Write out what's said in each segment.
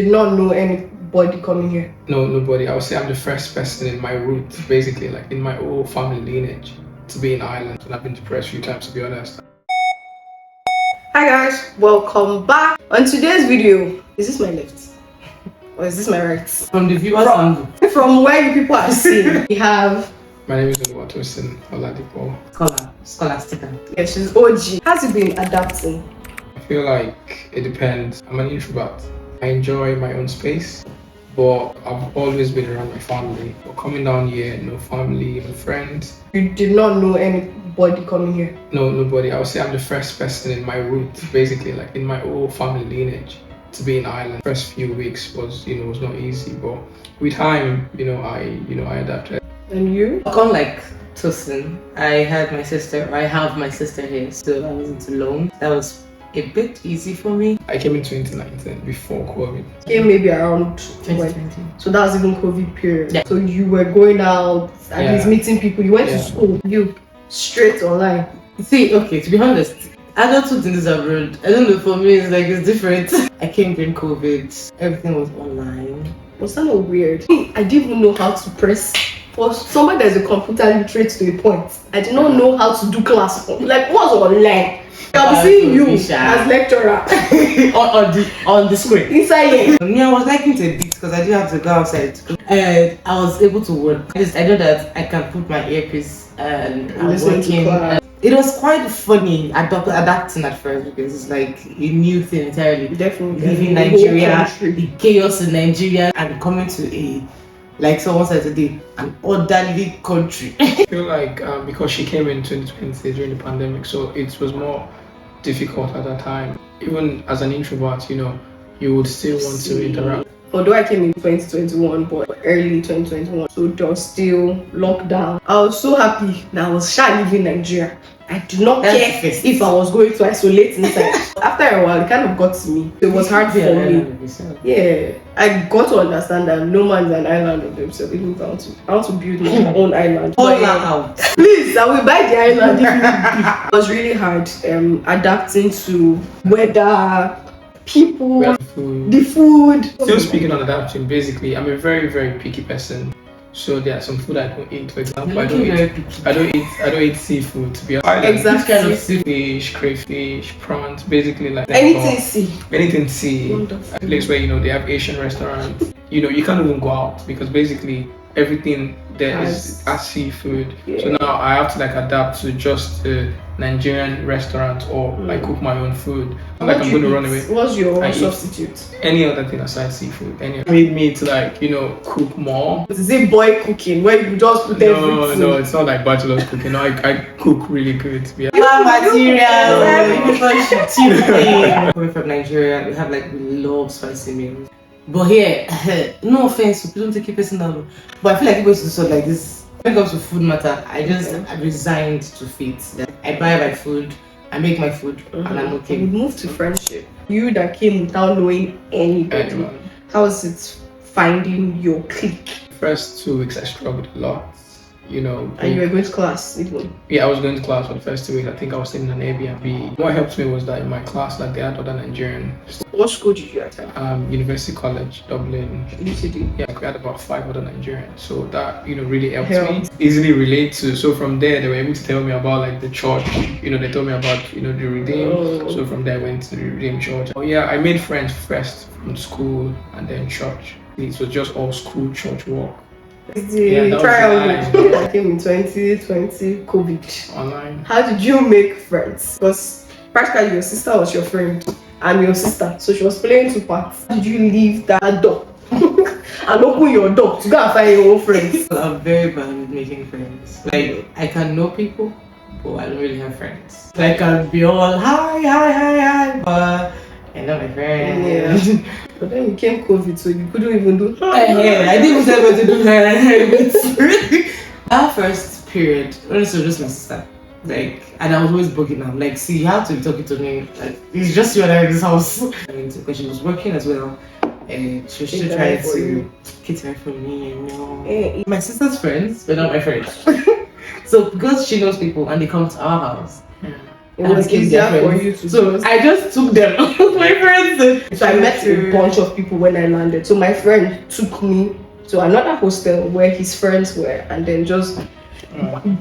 did not know anybody coming here? No, nobody. I would say I'm the first person in my root, basically, like in my whole family lineage, to be in Ireland. And I've been depressed a few times, to be honest. Hi guys, welcome back. On today's video, is this my left? Or is this my right? From the viewer's angle. From where you people are seeing, we have... My name is Oluwatosin Oladipo. Scholastica. Yeah, she's OG. How's it been adapting? I feel like it depends. I'm an introvert. I enjoy my own space, but I've always been around my family. But coming down here, no family, no friends. You did not know anybody coming here? No, nobody. I would say I'm the first person in my root, basically, like in my whole family lineage, to be in Ireland. First few weeks was not easy, but with time, I adapted. And you? Unlike Tosin, I have my sister here, so I wasn't alone. That was a bit easy for me. I came in 2019 before COVID. Came maybe around 2020. So that was even COVID period. Yeah. So you were going out, at least meeting people. You went to school. You straight online. See, okay, to be honest, adulthood in this abroad, I don't know, for me it's different. I came during COVID, everything was online. Was that not weird? I didn't even know how to press. For somebody that's a computer literate to a point, I did not know how to do class. Like, what's online? I'll be seeing you as lecturer on the screen. Inside here. Me, I was liking it a bit because I didn't have to go outside. And I was able to work. I know that I can put my earpiece and I'm working. It was quite funny adapting at first because it's like a new thing entirely. Definitely. Leaving Nigeria, the chaos in Nigeria, and coming to like someone said today, an orderly country. I feel like because she came in 2020 during the pandemic, so it was more difficult at that time. Even as an introvert, you would still want to interact. Although I came in 2021, but early 2021, so there was still lockdown. I was so happy that I was shy living in Nigeria. I did not care if I was going to isolate inside. After a while, it kind of got to me. It was hard for me. Yeah, I got to understand that no man's an island of themselves. Even I want to build my own island. Please, I will buy the island. It was really hard adapting to weather, people, the food. Still speaking on adapting, basically, I'm a very, very picky person. So there are some food I don't eat. For example, I don't eat seafood, to be honest. Exactly. Kind of Fish, crayfish, prawns, basically like anything sea. Anything sea. Wonderful. A place where they have Asian restaurants. You can't even go out because basically everything there is seafood. Yeah. So now I have to adapt to just the Nigerian restaurant or cook my own food. I'm going to run away. What's your substitute? Any other thing aside seafood. Made me to cook more. Is it boy cooking where you just put everything? No, it's not like bachelor's cooking. No, I cook really good. Yeah. Coming from Nigeria, we love spicy meals. But here, no offense, people don't take it personal. But I feel like people used to sort like this. When it comes to food matter, I resigned to fit. I buy my food, I make my food, and I'm okay. We move to friendship. You that came without knowing anybody. How was it finding your clique? First 2 weeks I struggled a lot. And you were going to class even? Yeah, I was going to class for the first 2 weeks. I think I was staying in an Airbnb. What helped me was that in my class, they had other Nigerians. What school did you attend? University College, Dublin. UCD? Yeah, we had about 5 other Nigerians. So that, really helped me easily relate to. So from there, they were able to tell me about the church. They told me about, the Redeem. Oh. So from there, I went to the Redeem church. Oh yeah, I made friends first from school and then church. It was just all school, church work. Trial. I came in 2020, COVID. Online. How did you make friends? Because practically your sister was your friend and your sister, so she was playing 2 parts. How did you leave that door and open your door to go and find your own friends? I'm very bad at making friends. I can know people, but I don't really have friends. I can be all hi, but I know my friends. Yeah. But then you came COVID, so you couldn't even do I didn't even tell her to do that. That first period, honestly, just my sister. And I was always bugging her. See, you have to be talking to me. It's just you and I in this house. Because she was working as well. And she was still trying to get her from me. My sister's friends, but not my friends. So because she knows people and they come to our house, It was became easier their for friends. you to So just- I just took them my friends. So I met a bunch of people when I landed. So my friend took me to another hostel where his friends were, and then just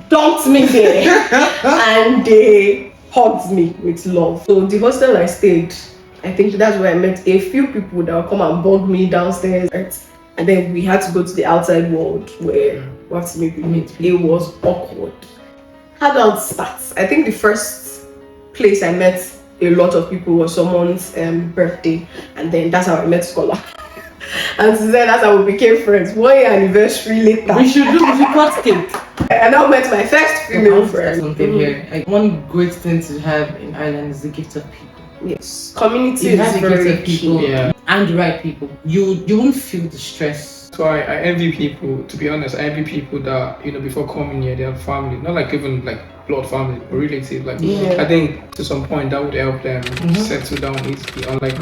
dumped me there, and they hugged me with love. So the hostel I stayed, I think that's where I met a few people that would come and bug me downstairs, right? And then we had to go to the outside world where we have to meet people. It was awkward. How do I start? I think the first place I met a lot of people was someone's birthday, and then that's how I met Scholar. And since then, that's how we became friends. 1 year anniversary later, We should cut cake. I now met my first female friend. Something here. Like, one great thing to have in Ireland is the gift of people. Yes, community You have is the gift very of people key. Yeah. and the right people. You won't feel the stress. So I envy people, to be honest, I envy people that, before coming here, they have family. Not like even like blood family, but relative. Like, Yeah. I think to some point that would help them settle down easily. Unlike,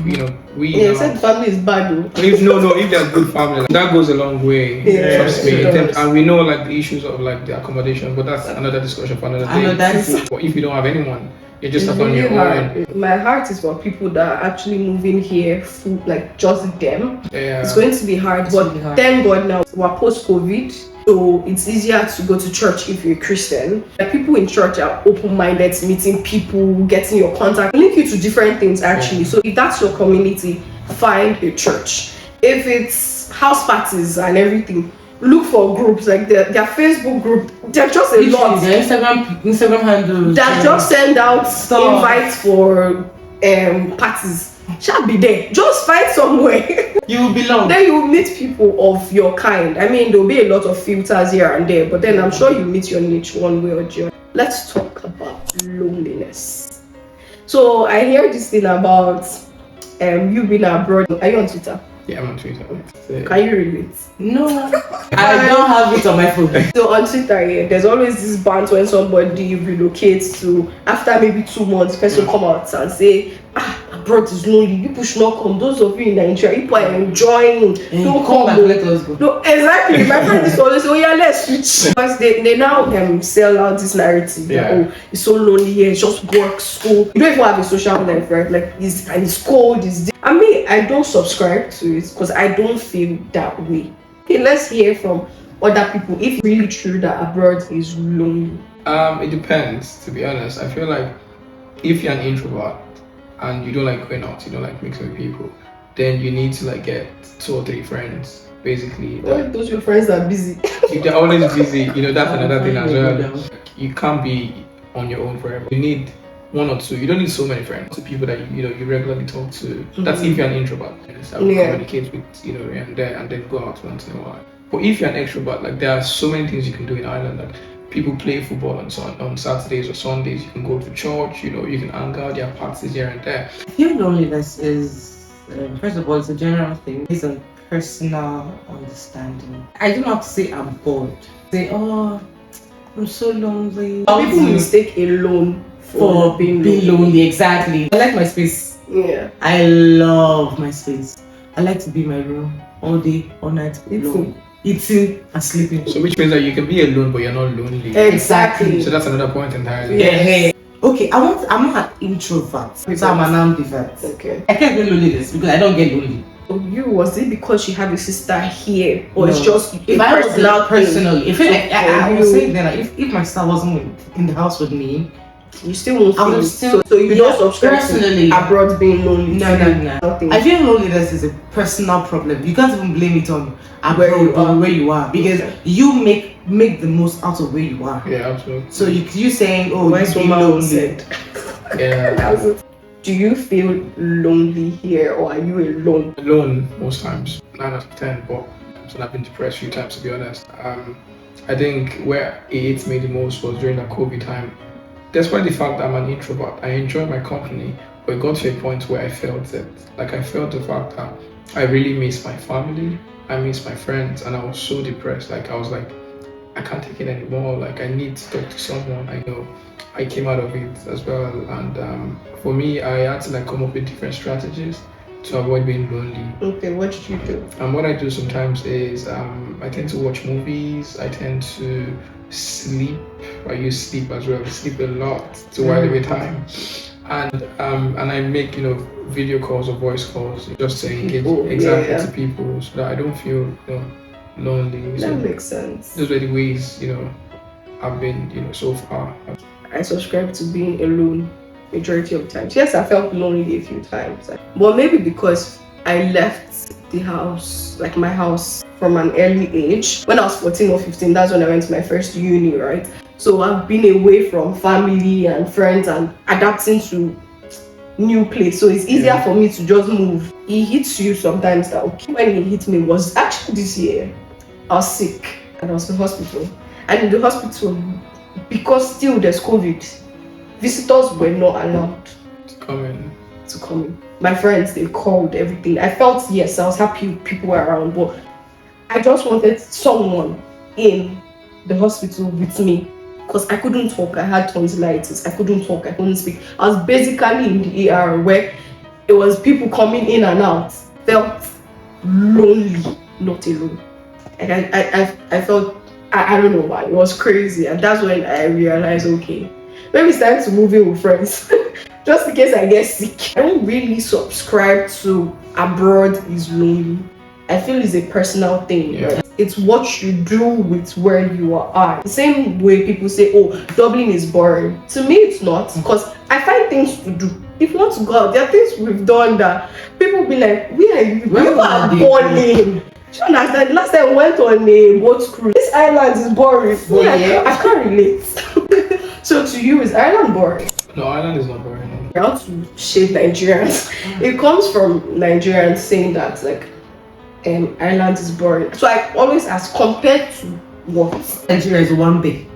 we Yeah, now, said family is bad though. if there's good family, like, that goes a long way. Yeah, Trust me. it does. And we know like the issues of like the accommodation, but that's another discussion for another I know day. that's it. But if you don't have anyone, you're just It's stuck on really your own. hard. My heart is for people that are actually moving here, full, like just them. Yeah. It's going to be hard, but really hard. thank God now we're post-COVID, so it's easier to go to church if you're a Christian. Like, people in church are open-minded to meeting people, getting your contact, link you to different things actually. So if that's your community, find a church. If it's house parties and everything, look for groups like their Facebook group. They're just a lot. The Instagram handles. That just send out Stuff. invites for parties. Shall be there. Just find somewhere. You will belong. Then you will meet people of your kind. I mean, there'll be a lot of filters here and there, but then I'm sure you meet your niche one way or the other. Let's talk about loneliness. So I hear this thing about you being abroad. Are you on Twitter? Yeah, I'm on Twitter. Can you relate? No, I don't have it on my phone. So on Twitter, yeah, there's always this band when somebody relocates to, after maybe 2 months, person come out and say, abroad is lonely, people should not come. Those of you in Nigeria, people are enjoying. Don't Come back, come. let us go. No, exactly. My friend is always, oh yeah, let's switch. Because they now sell out this narrative that, Yeah. it's so lonely here, it's just work, school. You don't even have a social life, right? Like, it's cold, I mean, I don't subscribe to it because I don't feel that way. Okay, let's hear from other people if it's really true that abroad is lonely. It depends, to be honest. I feel like if you're an introvert and you don't like going out, you don't like mixing with people, then you need to like get 2 or 3 friends, basically. Well, those your friends are busy. They're always busy, that's another thing as well. You can't be on your own forever. You need 1 or 2. You don't need so many friends. 2 people that you regularly talk to. That's if you're an introvert. That will communicate with here and there, and then go out once in a while. But if you're an extrovert, like there are so many things you can do in Ireland. Like people play football on Saturdays or Sundays. You can go to church. You can hang out. There are parties here and there. I feel loneliness is, first of all, it's a general thing. It's a personal understanding. I don't have to say I'm bored. Say, oh, I'm so lonely. People mistake alone for being lonely. Exactly. I like my space. Yeah. I love my space. I like to be in my room all day, all night, alone. Eating and sleeping. So which means that you can be alone, but you're not lonely. Exactly. So that's another point entirely. Yeah. Okay, I'm not an introvert, so I'm an ambivert. Okay. I can't get loneliness because I don't get lonely. So was it because you have a sister here, or it's No. just If I was personal personally, if I you- would say then if my sister wasn't in the house with me, you still won't I feel would it. still- So you don't subscribe personally. to abroad being lonely. No. Nothing. I feel loneliness is a personal problem. You can't even blame it on where you are because you make the most out of where you are. Yeah, absolutely. So you saying, oh, When you feel someone lonely. said, Yeah. do you feel lonely here, or are you alone? Alone most times, 9 out of 10. But I've been depressed a few times, to be honest. I think where it hit me the most was during that COVID time. Despite the fact that I'm an introvert, I enjoy my company, but it got to a point where I felt it. Like I felt the fact that I really miss my family, I miss my friends, and I was so depressed. Like I was like, I can't take it anymore. Like I need to talk to someone. I know I came out of it as well, and for me, I had to like come up with different strategies to avoid being lonely. Okay, what did you do? And what I do sometimes is I tend to watch movies. I tend to sleep. I use sleep as well. I sleep a lot to while away time, and I make video calls or voice calls just to engage to people so that I don't feel lonely. So that makes sense. those are the ways I've been so far. I subscribe to being alone majority of the times. Yes, I felt lonely a few times, but maybe because I left the house, like my house, from an early age. When I was 14 or 15, that's when I went to my first uni, right? So I've been away from family and friends and adapting to new place. So it's easier for me to just move. It hits you sometimes that when it hit me was actually this year. I was sick and I was in the hospital. And in the hospital, because still there's COVID, visitors were not allowed to come in. My friends, they called everything. I felt, yes, I was happy people were around, but I just wanted someone in the hospital with me because I couldn't talk. I had tonsillitis. I couldn't talk. I couldn't speak. I was basically in the ER where it was people coming in and out. Felt lonely, not alone. And I felt, I don't know why. It was crazy. And that's when I realized, okay, maybe it's time to move in with friends. Just in case I get sick. I don't really subscribe to abroad is lonely. I feel it's a personal thing. Yeah. It's what you do with where you are. The same way people say, oh, Dublin is boring. To me, it's not, because I find things to do. If you want to go out, there are things we've done that people be like, where are you? You are boring. Do you understand? Last time I went on a boat cruise. This island is boring. I can't relate. So to you, is Ireland boring? No, Ireland is not boring. I want to shade Nigerians. It comes from Nigerians saying that Ireland is boring. So I always ask, compared to what? Nigeria is one day.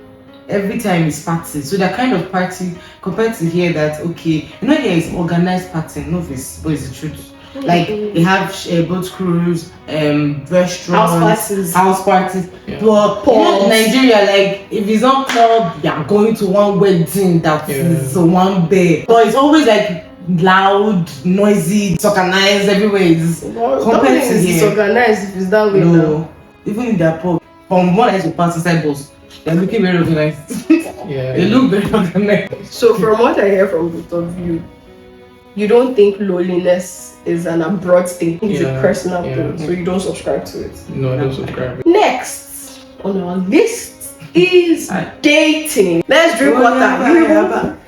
Every time it's party. So that kind of party compared to here that here is organized party, novice, but it's the truth. Like they have boat cruise, restaurants, house parties. Yeah. But in Nigeria, like if it's not club, you're going to one wedding that is one day. But it's always like loud, noisy, disorganized everywhere. It's compared to here. Disorganized if it's that way. No, even in their pub, from one end to pass inside bus, they're looking very organized. They look very organized. So from what I hear from both of you, you don't think loneliness is an abroad thing, it's a personal thing, so you don't subscribe to it. No, I don't subscribe. Next on our list is dating. Let's drink water.